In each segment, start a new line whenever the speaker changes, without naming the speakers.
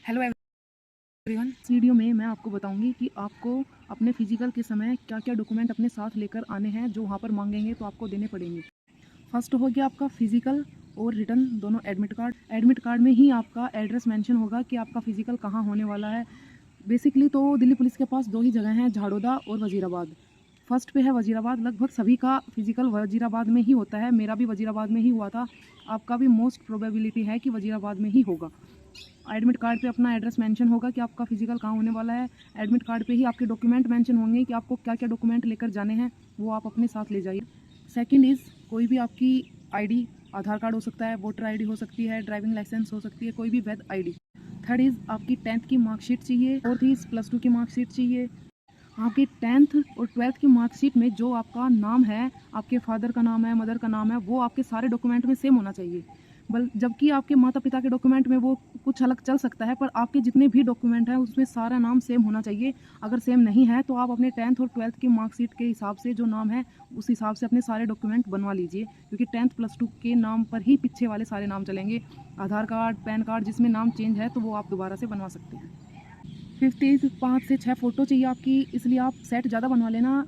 Hello everyone. इस video में मैं आपको बताऊंगी कि आपको अपने फिजिकल के समय क्या क्या डॉक्यूमेंट अपने साथ लेकर आने हैं जो वहाँ पर मांगेंगे तो आपको देने पड़ेंगे। फर्स्ट हो गया आपका फिजिकल और रिटर्न दोनों एडमिट कार्ड। एडमिट कार्ड में ही आपका एड्रेस मेंशन होगा कि आपका फिजिकल कहाँ होने वाला है। बेसिकली तो दिल्ली पुलिस के पास दो ही जगह हैं, झाड़ोदा और वजीराबाद। फर्स्ट पे है वजीराबाद। लगभग सभी का फिजिकल वजीराबाद में ही होता है, मेरा भी वजीराबाद में ही हुआ था, आपका भी मोस्ट प्रोबेबिलिटी है कि वजीराबाद में ही होगा। एडमिट कार्ड पे अपना एड्रेस मेंशन होगा कि आपका फिजिकल कहाँ होने वाला है। एडमिट कार्ड पे ही आपके डॉक्यूमेंट मेंशन होंगे कि आपको क्या क्या डॉक्यूमेंट लेकर जाने हैं, वो आप अपने साथ ले जाइए। सेकंड इज़ कोई भी आपकी आईडी, आधार कार्ड हो सकता है, वोटर आईडी हो सकती है, ड्राइविंग लाइसेंस हो सकती है, कोई भी वैध आईडी। थर्ड इज़ आपकी 10th की मार्कशीट चाहिए। फोर्थ इज़ +2 की मार्कशीट चाहिए। आपकी 10th और 12th की मार्कशीट में जो आपका नाम है, आपके फादर का नाम है, मदर का नाम है, वो आपके सारे डॉक्यूमेंट में सेम होना चाहिए। जबकि आपके माता पिता के डॉक्यूमेंट में वो कुछ अलग चल सकता है, पर आपके जितने भी डॉक्यूमेंट हैं उसमें सारा नाम सेम होना चाहिए। अगर सेम नहीं है तो आप अपने 10th और 12th की मार्कशीट के हिसाब से जो नाम है उस हिसाब से अपने सारे डॉक्यूमेंट बनवा लीजिए, क्योंकि 10th +2 के नाम पर ही पीछे वाले सारे नाम चलेंगे। आधार कार्ड, पैन कार्ड जिसमें नाम चेंज है तो वो आप दोबारा से बनवा सकते हैं। 50 5 से 6 फ़ोटो चाहिए आपकी, इसलिए आप सेट ज़्यादा बनवा लेना,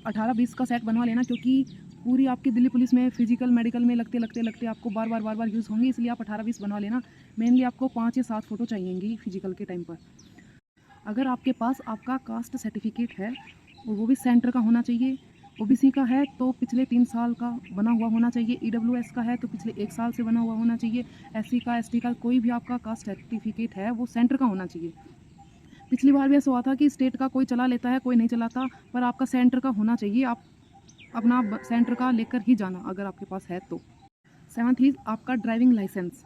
18-20 का सेट बनवा लेना, क्योंकि पूरी आपकी दिल्ली पुलिस में फिजिकल मेडिकल में लगते आपको बार बार यूज़ होंगी, इसलिए आप 18-20 बनवा लेना। मेनली आपको 5 या 7 फ़ोटो चाहिएंगी फिजिकल के टाइम पर। अगर आपके पास आपका कास्ट सर्टिफिकेट है और वो भी सेंटर का होना चाहिए, ओबीसी का है तो पिछले 3 साल का बना हुआ होना चाहिए, ईडब्ल्यूएस का है तो पिछले 1 साल से बना हुआ होना चाहिए, एससी का, एसटी का, कोई भी आपका कास्ट सर्टिफिकेट है वो सेंटर का होना चाहिए। पिछली बार भी ऐसा हुआ था कि स्टेट का कोई चला लेता है, कोई नहीं चलाता, पर आपका सेंटर का होना चाहिए। आप अपना सेंटर का लेकर ही जाना अगर आपके पास है तो। 7th इज आपका ड्राइविंग लाइसेंस।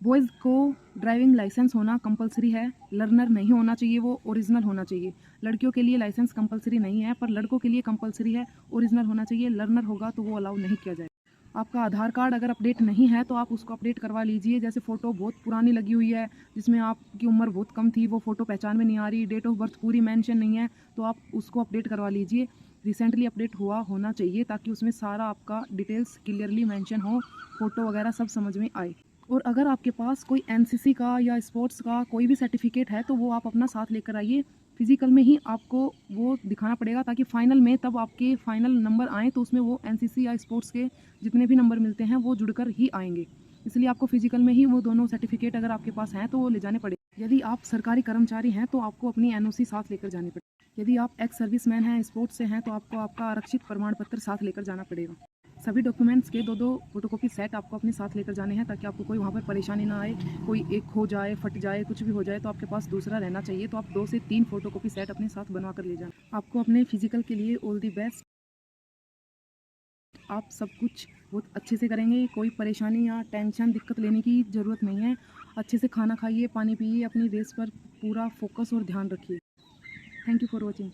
बॉयज़ को ड्राइविंग लाइसेंस होना कंपलसरी है, लर्नर नहीं होना चाहिए, वो ओरिजिनल होना चाहिए। लड़कियों के लिए लाइसेंस कंपलसरी नहीं है, पर लड़कों के लिए कंपलसरी है, ओरिजिनल होना चाहिए। लर्नर होगा तो वो अलाउ नहीं किया जाएगा। आपका आधार कार्ड अगर अपडेट नहीं है तो आप उसको अपडेट करवा लीजिए। जैसे फ़ोटो बहुत पुरानी लगी हुई है, जिसमें आपकी उम्र बहुत कम थी, वो फ़ोटो पहचान में नहीं आ रही, डेट ऑफ बर्थ पूरी मेंशन नहीं है, तो आप उसको अपडेट करवा लीजिए। रिसेंटली अपडेट हुआ होना चाहिए ताकि उसमें सारा आपका डिटेल्स क्लियरली मेंशन हो, फ़ोटो वगैरह सब समझ में आए। और अगर आपके पास कोई एनसीसी का या स्पोर्ट्स का कोई भी सर्टिफिकेट है तो वो आप अपना साथ लेकर आइए। फिजिकल में ही आपको वो दिखाना पड़ेगा ताकि फाइनल में तब आपके फाइनल नंबर आएँ तो उसमें वो एनसीसी या स्पोर्ट्स के जितने भी नंबर मिलते हैं वो जुड़कर ही आएंगे। इसलिए आपको फिजिकल में ही वो दोनों सर्टिफिकेट अगर आपके पास हैं तो वो ले जाने पड़ेंगे। यदि आप सरकारी कर्मचारी हैं तो आपको अपनी एनओसी साथ लेकर जानी पड़ेगी। यदि आप एक्स सर्विसमैन हैं, स्पोर्ट्स से हैं, तो आपको आपका आरक्षित प्रमाण पत्र साथ लेकर जाना पड़ेगा। सभी डॉक्यूमेंट्स के 2-2 फोटोकॉपी सेट आपको अपने साथ लेकर जाने हैं ताकि आपको कोई वहाँ पर परेशानी ना आए। कोई एक खो जाए, फट जाए, कुछ भी हो जाए तो आपके पास दूसरा रहना चाहिए। तो आप 2 से 3 फोटोकॉपी सेट अपने साथ बनवा कर ले जाना। आपको अपने फिजिकल के लिए ऑल द बेस्ट। आप सब कुछ बहुत अच्छे से करेंगे, कोई परेशानी या टेंशन दिक्कत लेने की ज़रूरत नहीं है। अच्छे से खाना खाइए, पानी पिए, अपनी रेस पर पूरा फोकस और ध्यान रखिए। Thank you for watching.